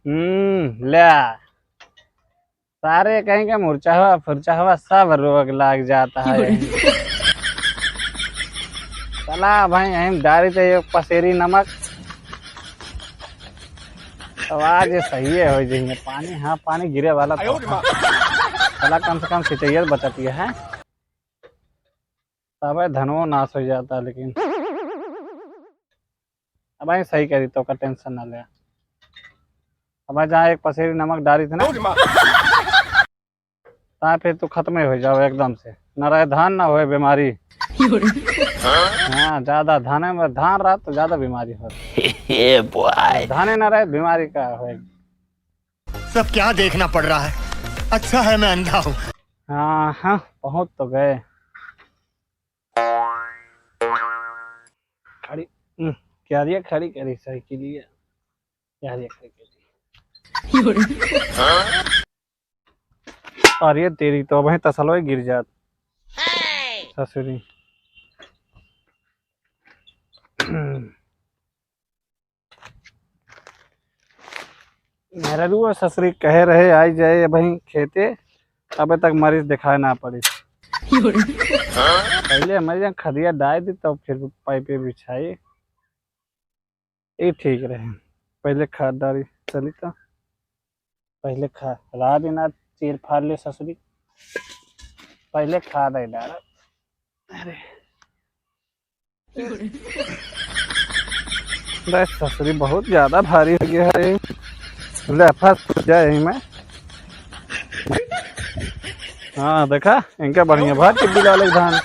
ले सारे कहीं का मुरचा हुआ फुरचा हुआ सब रोग लग जाता है। चला भाई हम डाली थे एक पसेरी नमक तो आज सही है हो जाएंगे पानी। हाँ पानी गिरे वाला तो चला कम से कम सिंचाई बचती है। तब धनो नाश हो जाता है लेकिन अब भाई सही करी तो का टेंशन ना ले। अब जहाँ एक पसेरी नमक डाली थी ना ता फिर तो खत्म हो जाओ एकदम से न रहे धान ना हो बीमारी। हाँ ज्यादा धान में धान रहा तो ज्यादा बीमारी हो धाने ना रहे बीमारी का हो। सब क्या देखना पड़ रहा है। अच्छा है मैं अंधा हूँ। हाँ हाँ पहुंच तो गए। खड़ी क्या दिया खड़ी करी साइकिल क्या दिया खड़ी करी। अरे तेरी तो भाई तसलो गिर जात ससुरी। मेरा रू ससुरी कह रहे आई जाए भाई खेते अब तक मरीज दिखाए ना पड़ी। पहले हमारे यहाँ खदिया डाल दी तो फिर पाइपे बिछाई ये ठीक रहे। पहले खाद डाली चली तो पहले खाद ला देना चीर फाड़ ले ससुरी पहले खाद ही डाला। अरे बस ससुरी बहुत ज्यादा भारी हो गया है जाए मैं। हाँ देखा इनका बढ़िया भात टिब्बी लाले धान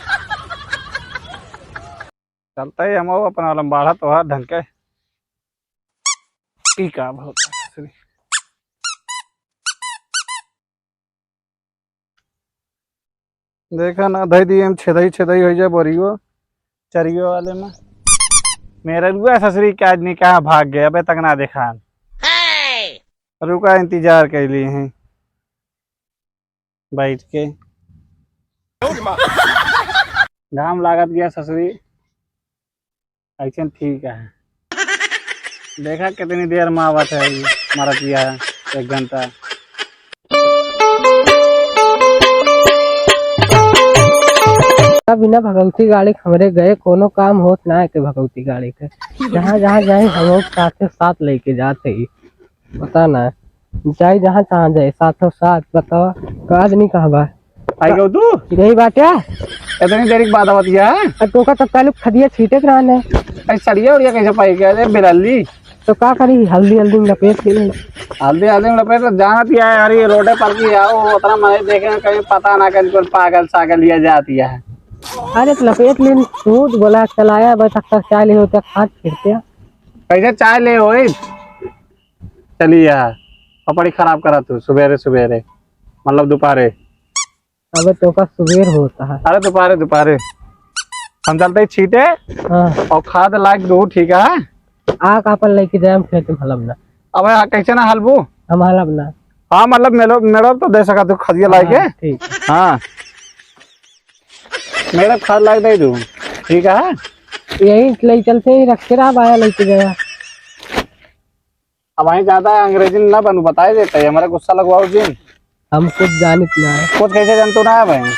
चलता है हम अपना लंबाड़ा तो ढंग के की काम होता है। देखा ना धई दी हम छेदई हो जाए बोरियो चरियो वाले में मेरा रुआ ससुरी के आदमी कहाँ भाग गए अबे तक ना देखा रुका इंतजार कर लिए हैं बैठ के। घाम लागत गया ससुरी ऐसे ठीक है। देखा कितनी देर में आवत है मरत गया है 1 घंटा। बिना भगवती गाड़ी हमरे गए कोनो काम होत ना है के भगवती गाड़ी के जहाँ जहाँ जाए हम साथे साथ लेके जाते ही पता ना जाए जहाँ जहाँ जाए साथों साथ बताओ काज नहीं कहवा आई गो तू यही बात है इतनी देर की बात आवत है तो का तब कालू खदिया छीटे के रहने ऐ सड़िया उड़िया कैसे पाई गया बिरली तो का करी हल्दी हल्दी में लपेट ले हल्दी हल्दी में लपेट जाना थी यार रोडे पर की आओ उतना मैं देखे कहीं पता ना कहीं कोई पागल सागल लिया जाती है। अरे तो लपेट ले दूध बोला चलाया बस तक चाय ले होता हाथ फिरते कैसे चाय ले हो चलिए पपड़ी खराब करा तू सुबेरे सुबेरे मतलब दोपहरे। अब तो का सुबेर होता है। अरे दोपहरे हम चलते छीटे और खाद लायक दो ठीक है। आग अपन लेके जाए खेत में हलब ना अब कैसे ना हलबू हम हलब ना। हाँ मतलब मेरा तो दे सका तू खदिया लायक है ठीक। हाँ मेरा खाद लायक दे दू ठीक है। यही ले चलते ही रखे रहा आया लेके गया। अब वहीं ज्यादा अंग्रेजी ना बनू बताए देते है हमारा गुस्सा लगवाओ जी। हम कुछ जानित ना है कुछ कैसे जानतू ना है भाई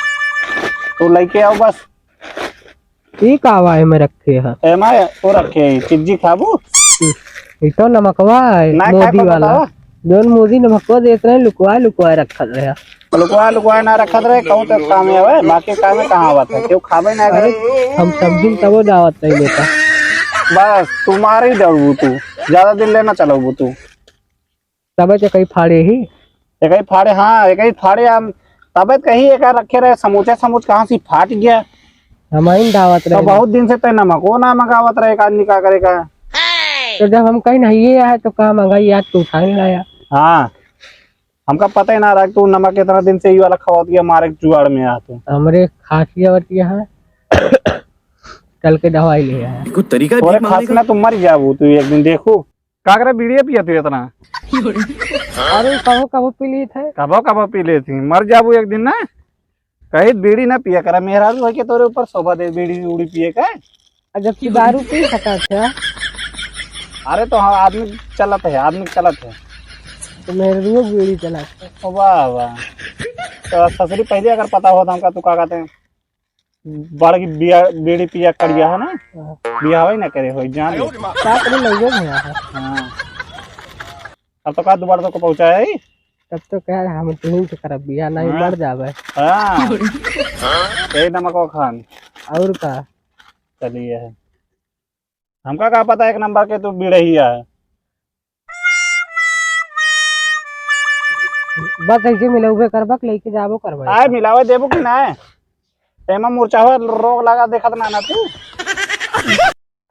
तू लेके आओ बस। ठीक आवा है में रखे है एमा वो रखे चिज्जी खाबू तो नमकवा है मोदी वाला जोन मोदी नमकवा देते रहे लुकवा रखल रहे लुकवा ना रखत रहे कहूँ तो काम है बाकी काम है कहाँ आवत है क्यों खाबे ना करे। हम सब्जी तबो दावत नहीं देता बस तुम्हारी दौड़बू तू ज्यादा दिन लेना चलोबू तू तबे तो कहीं फाड़े ही एक ही फाड़े। हाँ एक ही फाड़े हम तबे कहीं एक रखे रहे समूच कहाँ से फाट गया। हमारी दावत रहे तो बहुत दिन से तो नमको ना मंगावत रहे आदमी का करेगा। तो जब हम कहीं नहीं आए तो कहा मंगाई याद तू उठा नहीं लाया। हाँ हमका पता ही ना रहा तू नमक इतना दिन से ये वाला खवा दिया मारे जुगाड़ में आ तू हमरे खांसी बतिया है कल के दवाई ले आया कुछ तरीका थोड़े खांसी ना तुम मर जाबू तू एक दिन देखू काकरे बीड़िया पिया तू इतना। अरे कबो पी लिए थे कबो पी ले थी मर जाबू एक दिन ना कहीं बीड़ी ना पिया करा मेहरा के तोरे ऊपर शोभा दे बीड़ी उड़ी पिए का जबकि दारू पी सका था। अरे तो हाँ आदमी चलत है तो मेरे को बीड़ी चलाते हैं। ओ वाह वाह। तो ससुरी पहले अगर पता होता हमका तू का कहते हैं बड़ की बिया बीड़ी पिया करिया है ना, हाँ, बिया हो ना करे हो जान ले। क्या करें लगे भैया है। हाँ अब तो का दोबारा तो पहुंचाया ही। तब तो कह रहा हम तुम से खराब बिया नहीं हाँ। मर जावे। हाँ यही नमक और खान। और का चलिए है हमका का पता एक नंबर के तू बिड़हिया है। बस ऐसे मिलौबे करबक लेके जाबो करबे। आए मिलावे देबो कि ना एमा मूर्छावा रोग लगा देखत ना ना तू।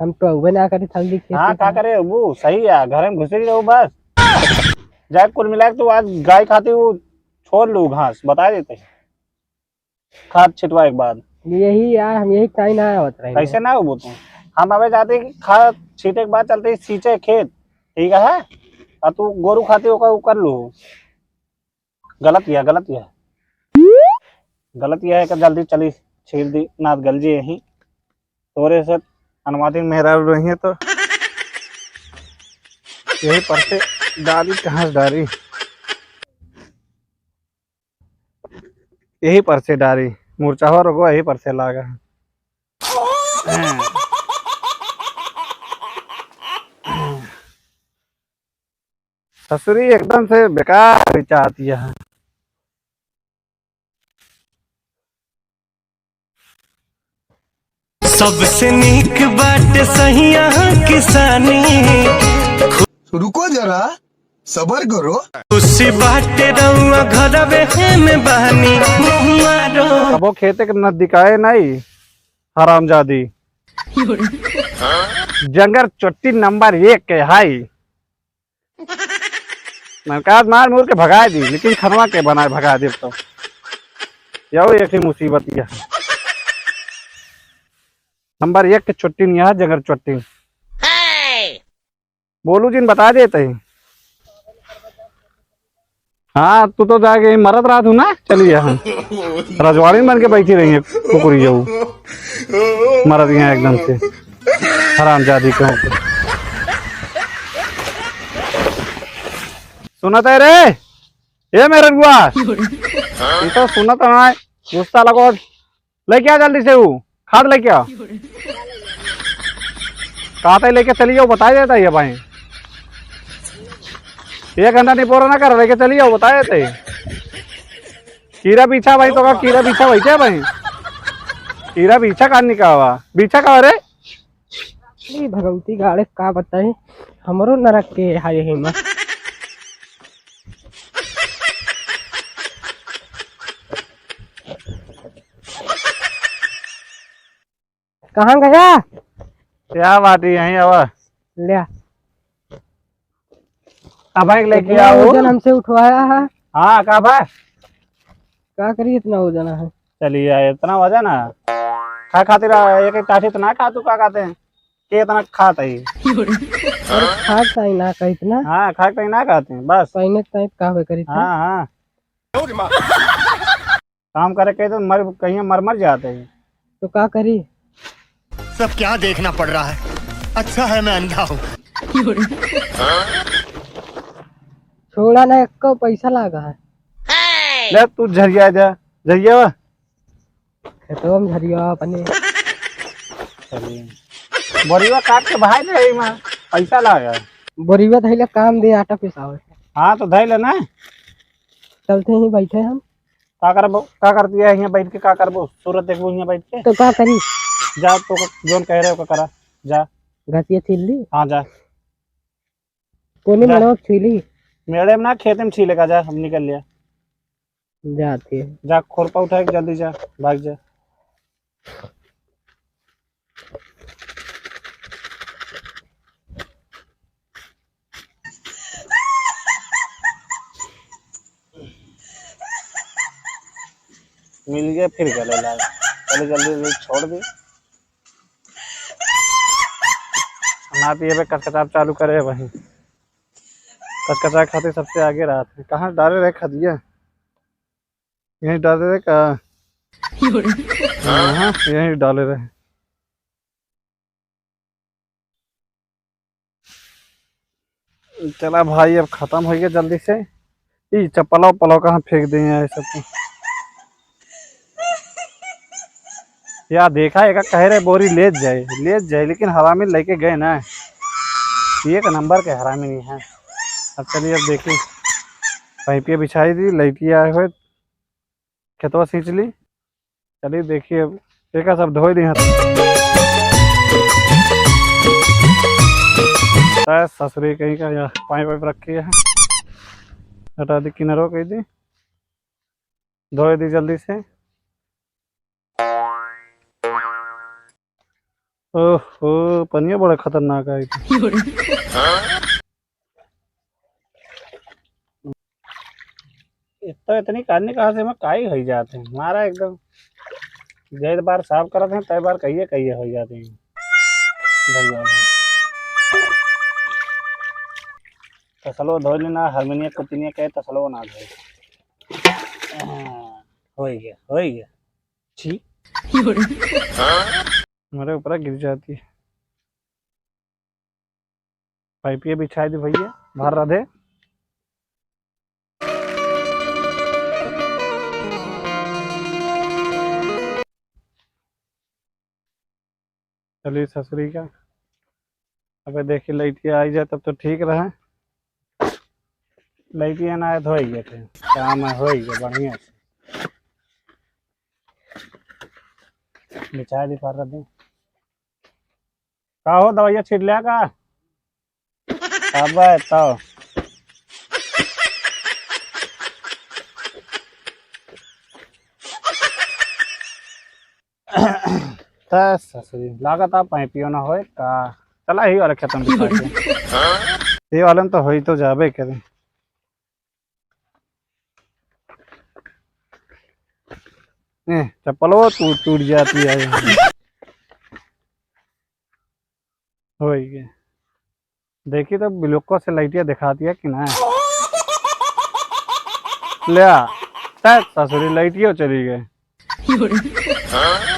हम तो उबे ना करी जल्दी खेती। हाँ का करे वो सही है घर में घुसे रहो बस। जाए कुल मिला के तू आज गाय खाती वो छोड़ लू घास बता देते खाद छिटवा एक बाद। यही यार हम यही टाइम ना होत रहे। कैसे ना हो तू हम अबे जाते कि खाद छीटे के बाद चलते सींचे खेत ठीक है और तू गोरू खाती होकर वो कर लू। गलत यह है कि जल्दी चली छीट दी नाथ गल जी यही तोरे से अनुमति मेहरा रही है तो यही पर से डाली कहाँ से डाली यही पर से डाली मूर्छा हो रखो यही पर से लागा। ससुरी एकदम से बेकार चाहती है। सबसे नीक बात सही किसानी रुको जरा सबर करो। उसी बाटे रउआ घरवे में बहनी मारो। अब वो खेते के नजदीकाए नहीं हरामजादी जंगर चोटी नंबर 1 के हाई मैं मार मूर के भगा दी लेकिन खनवा के बनाए भगा दे तो यो एक ही मुसीबत यह नंबर 1 के चोटी नहीं है जंगर चोटी। बोलू जी बता देते हैं। हाँ तू तो जाके मरद रात हूँ ना चलिए हम रजवाड़ी में बन के बैठी रही है कुकुरी जाऊ मरद यहाँ एकदम से हरामजादी क्यों सुनत है रे ये मेरे बुआ ये तो सुनत है गुस्सा लगो लेके आ जल्दी से वो खाद लेके आ कहा लेके चलिए वो बता देता है भाई 1 घंटा नहीं पूरा ना कर लेके चलिए वो बता देते कीड़ा पीछा भाई तो का कीड़ा पीछा भाई क्या भाई कीड़ा पीछा का निकावा पीछा का रे भगवती गाड़े का बताई हमरो नरक के हाय हिम्मत। कहाँ गया क्या बात है यहीं अब ले अब लेके आओ। आओ वजन हमसे उठवाया है। हाँ का भाई क्या करिए इतना वजन है। चलिए इतना वजन है खा खातिर एक काठी तो ना खा तू का खाते हैं के इतना खाता ही और खाता ही ना कह इतना। हाँ खा कहीं ना खाते हैं बस पहले टाइप कहवे करी था। हाँ हाँ काम करे कहीं तो मर कहीं मर जाते हैं। तो क्या करी सब क्या देखना पड़ रहा है अच्छा है मैं अंधा हूँ। छोड़ा ना एक को पैसा लगा है। ले तू झरिया जा झरिया खेतों में झरिया अपने बड़ीवा काट के भाई दे मां पैसा लगा बोरीवा धैले काम दे आटा पिसावे। हाँ तो धैले ना चलते ही बैठे हम। का करबो का करती है यहाँ बैठ के का करबो सूरत देखबो यहाँ बैठ के तो क्या करी जा तो जोन कह रहे हो का करा जा घसिया छिल्ली हाँ जा कोने जा। में छिली मेरे में ना खेत में छीलेगा जा हम निकल लिया जाती है। जा खुरपा उठा के जल्दी जा भाग जा। मिल गया फिर गले लाए चले जल्दी छोड़ दी ना पिए कचकचाप चालू करे वही कचकचा खाते सबसे आगे रहा थे कहाँ डाले रहे खा दिया यहीं डाले रहे कहा हाँ यहीं डाले रहे। चला भाई अब खत्म हो गया जल्दी से। ई चप्पलों पलो कहाँ फेंक दिए हैं सब तो। या देखा है कह रहे बोरी ले जाए लेकिन हरामी लेके गए ना। एक नंबर के हरामी नहीं है। अब चलिए अब देखिए पाइपिया बिछाई दी लड़की आए हुए खेतवा सींच ली। चलिए देखिए अब एक सब धो दी ससुरी कहीं का यहाँ पाइप वाइप रखी है हटा दी किनारों कही दी धो दी जल्दी से। ओहो पनिया बड़ा खतरनाक है। तो इतनी काटने कहा से मैं काई हो जाते हैं हमारा एकदम जय बार साफ करते हैं तय बार कहिए हो जाते हैं। तसलो धो लेना हारमोनिया कुतिनिया कहे तसलो ना धोए। हो गया छी हमारे ऊपर गिर जाती है। पाइपिया बिछाई दी भैया बाहर राधे। चलिए ससुरी का अब देखिए लड़कियाँ आई जाए तब तो ठीक रहे। लड़कियाँ ना आए तो हो गए थे काम है हो गया बढ़िया से बिछा दी पर दी का हो दवाइया छिट लिया का अब तो ससुरी लागत आप पाइपियो ना होए का चला ही वाला खत्म ये वाले में तो हो तो जाबे करें। चप्पलो टूट जाती है हो गया। देखिए तो बिलोको से लाइटिया दिखाती है कि ना ले ससुरी लाइटियो चली गए।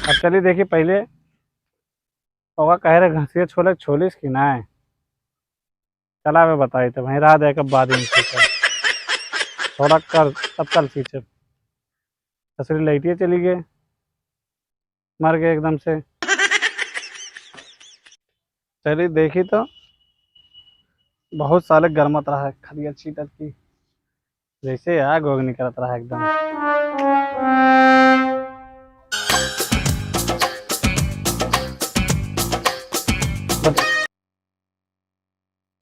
अब चलिए देखिए पहले होगा कह रहे घसिया छोले छोलिस की ना है चला वे बताई तो वहीं रहा दे कब बाद में थोड़ा कर तब कल सींचे ससुरी लाइटिया चली गए मर गए एकदम से। चलिए देखी तो बहुत साले गर्मत रहा है खरिया चीटर की जैसे आग वोग निकलत रहा एकदम।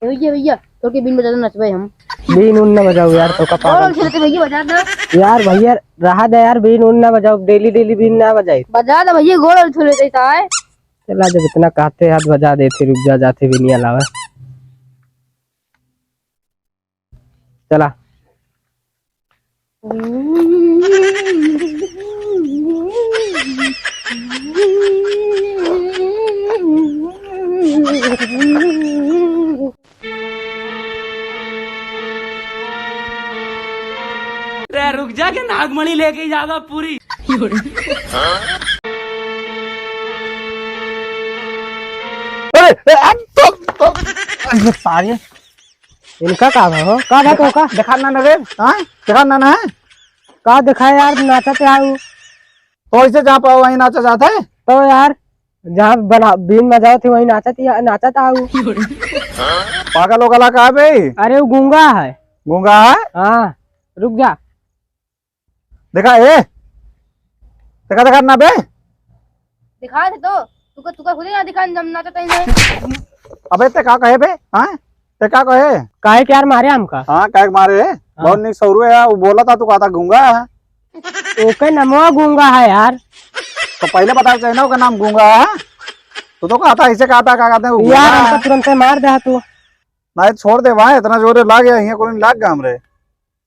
भैया तो के बिन बजा दो नचबे हम। बीन उन ना बजाओ यार तो का और खेलते भैया बजा दो यार भैया रहा दे यार बीन उन ना बजाओ डेली बीन ना बजाए बजा दो भैया गोल और छोले देता है। चला जब इतना कहते हाथ बजा देते रुक जा जाते भी नहीं अलावा चला। रुक जा के नागमणि लेके जाएगा पूरी। सारे इनका का हो का बात हो का देखा ना रे हाँ देखा ना है का देखा यार नाचते आऊ तो ऐसे जहाँ पाओ वहीं नाचा जाता है तो यार जहाँ बना बीन बजाओ थी वही नाचत आऊ। पागल हो गला कहा भाई अरे वो गूंगा है गूंगा है हाँ रुक जा देखा देखा ना बे दिखा दे तो तुका खुद ही ना दिखा जम नाचता है। अबे ते का कहे बे हाँ ते का कहे काहे के यार मारे हमका हाँ काय मारे बहुत निक सौरू है वो बोला था तू कहता गूंगा है ओके नमो गूंगा है यार तो पहले बता चाहिए ना उसका नाम गूंगा है तो कहता ऐसे कहता क्या कहते हैं यार हमको तुरंत मार दे तू नहीं छोड़ दे वहाँ इतना जोर लाग गया यहाँ कोई लाग गया हमरे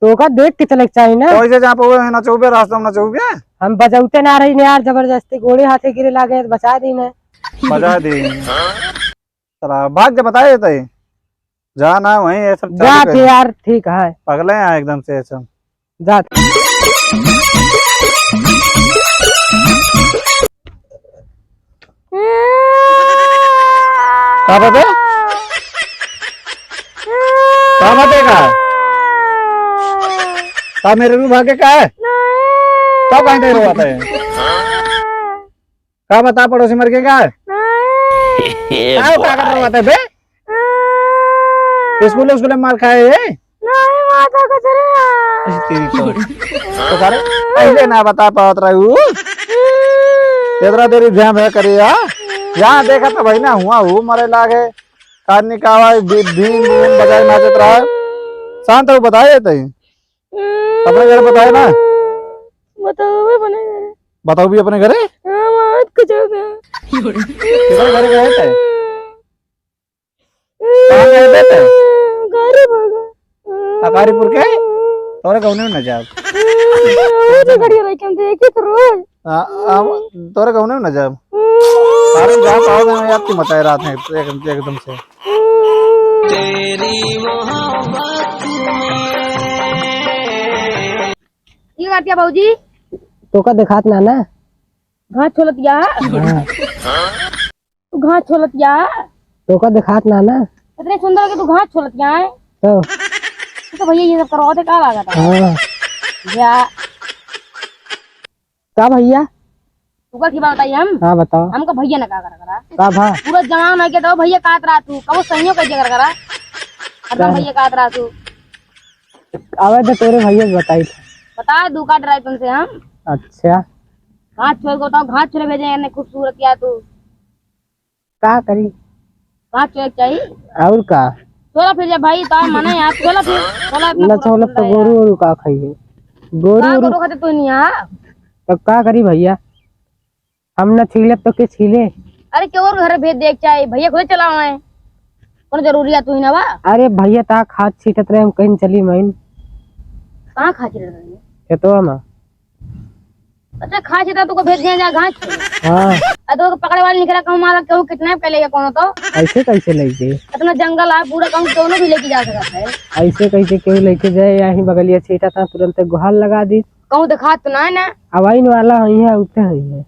तो का देख के चले चाहिए ना तो जहाँ पे नचौबे रास्ता में नचौबे हम बजाते ना रही यार जबरदस्ती गोली हाथे गिरे लागे बचा दी ने बजा दी भाग के बताए थे जाना वहीं ये सब जा यार ठीक है पगले हैं एकदम से सब जा क्या बता का मेरे रू भागे का है तो कहीं देर हुआ है का बता पड़ोसी मर गए का है का कर रहा था बे स्कूल स्कूल में मार खाए है नहीं माता का चले तेरी तो करे पहले ना बता पावत रहू इतना देरी ध्यान है करे यहाँ देखा था भाई ना हुआ हूँ मरे लागे काटने का आवाज भीम बजाय नाचत रहा शांत हो बताए तई अपने घर बताए ना बताओ भी अपने घरे किधर घर गए थे कहाँ गए थे अकारीपुर के तोरे गाँव में न जाब तोरे गाँव में न जाब सारे जहाँ पाओगे मैं आपकी मचाए रात में एकदम से ये गातिया भाऊजी तो का दिखात ना ना घास छोलतिया तू घास छोलतिया तो का दिखात ना ना इतने सुंदर के तू घास छोलतिया है तो भैया ये सब करवाते का लगा था हाँ या का भैया तू का की बात बताइए हम हाँ बताओ हमको भैया ना का करा का भा पूरा जमाना है के तो भैया काट रहा तू कब सहियों कैसे करा एकदम भैया काट रहा तू आवे तो तेरे भैया बताई था बता दू काट रहा है तुमसे हम अच्छा घास छोल को तो घास छोले भेजे हैं खूबसूरत किया तू का करी घास छोले चाहिए और का छोला फिर जब भाई तो मना यार छोला फिर छोला न छोला तो गोरू गोरू का खाइए गोरू गोरू खाते तू नहीं यहाँ तो का करी भैया हम न छीले तो के छीले अरे क्यों और घर भेज देख चाहिए भैया खुद चलाओ है कौन जरूरी है तू ही ना वा अरे भैया ता खाद छीटत रहे हम कहीं चली महीन कहाँ खा रहे हैं खेतो हम अच्छा खा चीता तू को भेज दिया जा घास हाँ तो पकड़े वाले निकला कहूँ मारा कहूँ कितना कर लेगा कौन तो ऐसे कैसे लेके इतना जंगल है पूरा कहूँ दोनों भी लेके जा सकता है ऐसे कैसे क्यों लेके जाए यही बगलिया छीटा था तुरंत गुहाल लगा दी कहूँ दिखा तो ना है ना अवाइन वाला वही है उठते ही है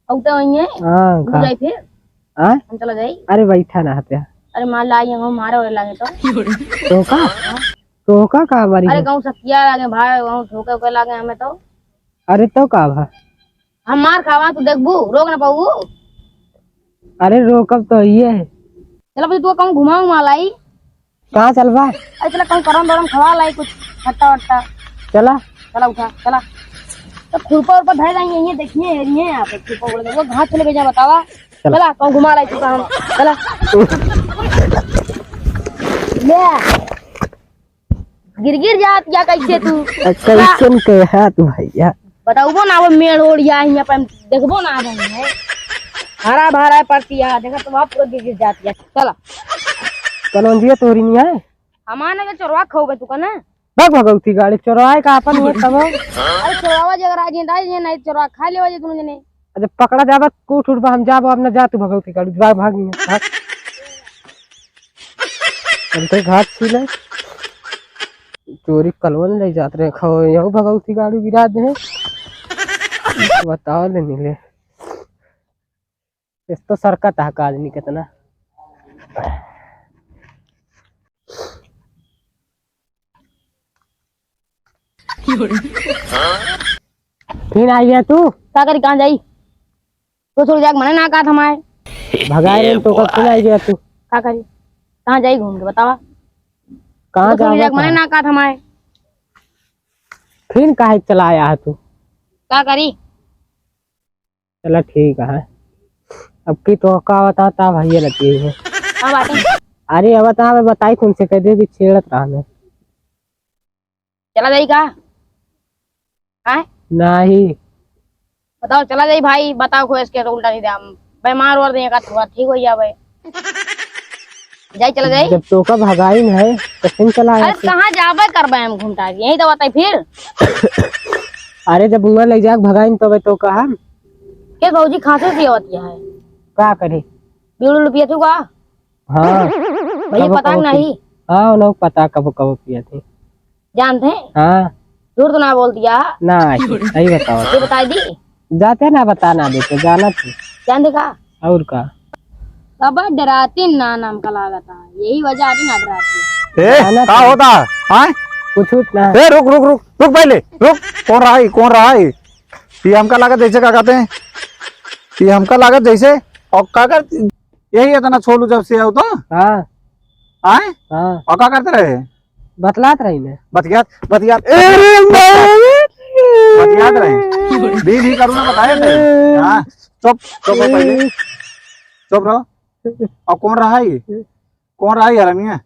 अब तो वही है हाँ घूम जाए फिर हाँ हम चलो जाए अरे बैठा ना हत्या अरे मान ला मारे वाले लागे तो टोका का हमारी अरे कहूँ सकिया लागे भाई कहूँ ठोके उके लागे हमें तो अरे तो का भा हम मार खावा तू देखबू रोक ना पाऊ अरे रोकब तो ये है चलो भाई तू कहूँ घुमाऊ मालाई कहाँ चलवा अरे चला कहूँ करम दरम खवा लाई कुछ खट्टा वट्टा चला चला उठा चला तो खुरपा उरपा धर जाएंगे ये देखिए एरिया है यहाँ पे खुरपा बोले वो घास चले भेजा बतावा चला कहूँ घुमा लाई तू हम चला गिर जात या कैसे तू कैसन के है तू भैया बताऊबो ना वो मेड़ ओढ़िया यहाँ पर देखबो ना है हरा भरा पड़तिया देखा तो वहाँ पूरा गिर जाती है चला कलौंजिया तोरी नहीं है हमारे के चोरवा खाओगे तू का ना बग भगवती गाड़ी चोरवाए का अपन हुए तब अरे चोरवा जगह राजी दाई नहीं चोरवा खा ले वाजे तुम जने अच्छा पकड़ा जाबा कूट उठ हम जाबो अब न जा तू भगवती गाड़ी भाग भाग नहीं भाग घाट छीले चोरी कलवन ले जाते रहे खाओ यही भगवती गाड़ी गिरा दे बताओ ले नीले इस तो सरकत है का आदमी कितना फिर आई गया तू का करी कहाँ जाई तो छोड़ जाग मने ना का हमारे भगाए रहे तो कब फिर आई गया तू का करी कहाँ जाई घूम के बतावा कहाँ तो छोड़ जाग मने जा ना का हमारे फिर काहे चला आया है तू का करी चला ठीक है अब की तो का बताता भैया लगी है हाँ बातें अरे अब बता मैं बताई तुमसे कह दे भी छेड़त रहा मैं चला जाई का हाँ नहीं बताओ चला जाई भाई बताओ को इसके तो उल्टा नहीं दे बीमार और देगा थोड़ा ठीक हो जा भाई जाई चला जाई जब तो का भगाई है तो फिर चला आया अरे कहाँ जाबे करबे हम घूमता यही तो बताई फिर अरे जब उंगल ले जाके भगाई तो तो कहा के भौजी खांसी सी होती है का करे बीड़ू रुपया तू का हाँ भैया पता नहीं हाँ लोग पता कब कब पिया थे जानते हैं हाँ झूठ तो ना बोल दिया ना सही बताओ ये बताई दी जाते ना बता ना देते जाना थी जान देखा और का अब डराती ना नाम का लागा था यही वजह आती ना डराती का होता हाँ कुछ ना ए रुक रुक रुक रुक पहले रुक। कौन रहा है कौन रहा है? ये हमका लागत जैसे क्या कहते हैं, ये हमका लागत जैसे और का कर यही इतना छोड़ू जब से आओ तो हाँ आए हाँ और क्या करते रहे? बतलात रही ने बतियात बतियात बतियात रहे भी करूँ ना बताए थे। हाँ चुप चुप हो पहले चुप रहो। और कौन रहा है कौन रहा है हरमिया?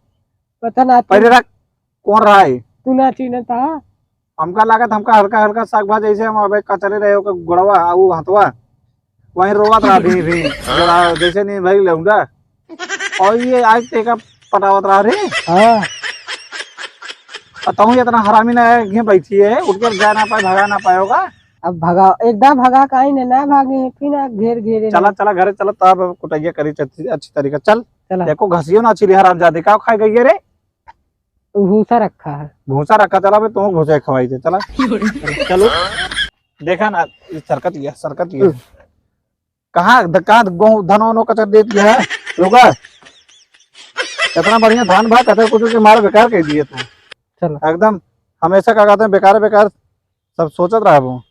पता ना पहले रख कौन रहा है? तू ना चीन था हमका लागत हमका हल्का हल्का साग भाज ऐसे हम अबे कचरे रहे हो गुड़वा आऊ हथवा वहीं रोवत रहा भी जैसे नहीं भाई लूंगा। और ये आज तेका पटावत रहा रे हाँ बताऊँ इतना हरामी ना है ये बैठी है उठ कर जा ना पाए भगा ना पाए होगा। अब भगा एकदम भगा काई ने ना भागे फिर ना घेर घेरे चला चला घरे चला तब कुटैया करी अच्छी तरीका चल। चला देखो घसियो ना अच्छी हराम जादे का खाई गई है रे? भूसा रखा है भूसा रखा चला भाई तुम भूसा खवाई थे चला चलो। देखा ना ये सरकत ये कहाँ धनो नो कचर दे दिया है रुका। इतना बढ़िया धान भाग कतर कुछ के मार बेकार कह दिए तू चलो एकदम हमेशा क्या कहते हैं बेकार बेकार सब सोचत रहा वो।